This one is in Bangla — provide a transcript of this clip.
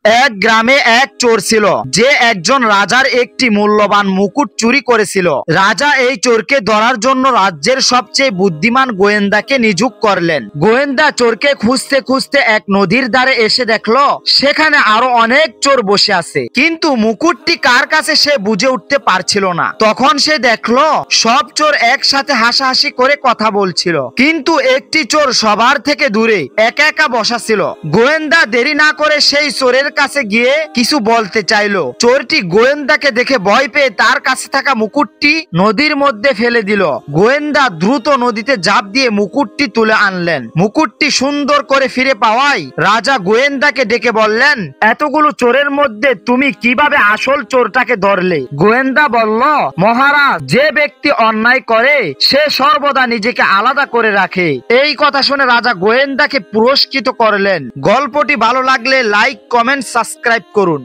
এক গ্রামে এক চোর ছিল যে একজন রাজার একটি মূল্যবান মুকুট চুরি করেছিল। রাজা এই চোরকে ধরার জন্য রাজ্যের সবচেয়ে বুদ্ধিমান গোয়েন্দাকে নিযুক্ত করলেন। গোয়েন্দা চোরকে খুঁজতে খুঁজতে এক নদীর ধারে এসে দেখলো সেখানে আরো অনেক চোর বসে আছে, কিন্তু মুকুটটি কার কাছে সে বুঝে উঠতে পারছিল না। তখন সে দেখলো সব চোর একসাথে হাসাহাসি করে কথা বলছিল, কিন্তু একটি চোর সবার থেকে দূরে একা একা বসা ছিল। গোয়েন্দা দেরি না করে সেই চোরের কাছে গিয়ে কিছু বলতে চাইলো। চোরটি গোয়েন্দাকে দেখে ভয় পেয়ে তার কাছে থাকা মুকুটটি নদীর মধ্যে ফেলে দিল। গোয়েন্দা দ্রুত নদীতে ঝাঁপ দিয়ে মুকুটটি তুলে আনলেন। মুকুটটি সুন্দর করে ফিরে পাওয়ায় রাজা গোয়েন্দাকে ডেকে বললেন, এতগুলো চোরের মধ্যে তুমি কিভাবে আসল চোরটাকে ধরলে? গোয়েন্দা বলল, মহারাজ, যে ব্যক্তি অন্যায় করে সে সর্বদা নিজেকে আলাদা করে রাখে। এই কথা শুনে রাজা গোয়েন্দাকে পুরস্কৃত করলেন। গল্পটি ভালো লাগলে লাইক, কমেন্ট, সাবস্ক্রাইব করুন।